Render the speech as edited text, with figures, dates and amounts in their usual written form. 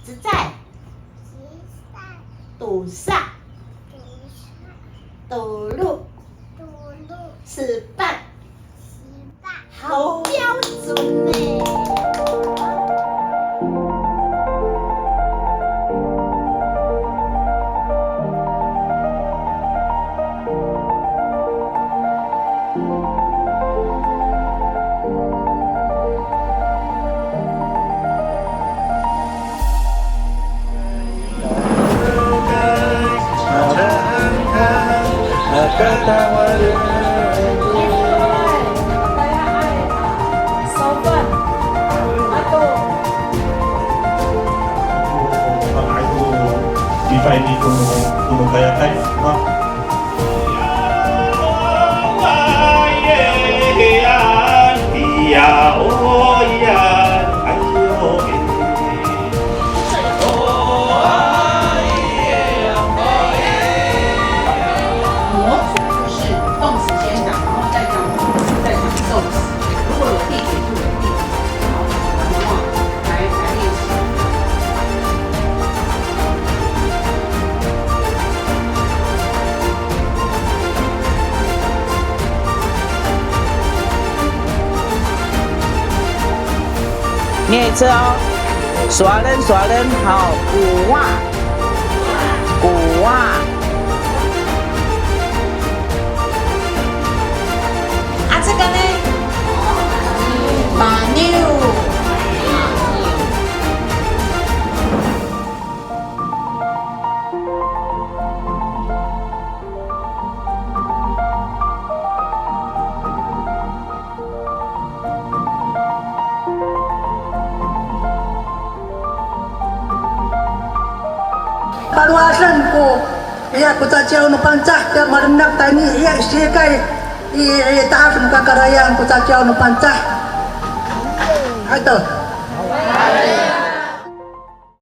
只在堵上堵路吃饭，好标准呢。Di Gunung Kayakan, no?念一次哦，耍人，好，古哇，啊，这个呢？马妞。Paluasan ko, iya ko tatyaw no pancah, kaya marendak tani, iya isikay, iya taas mo kakarayaan ko tatyaw no pancah. Ito.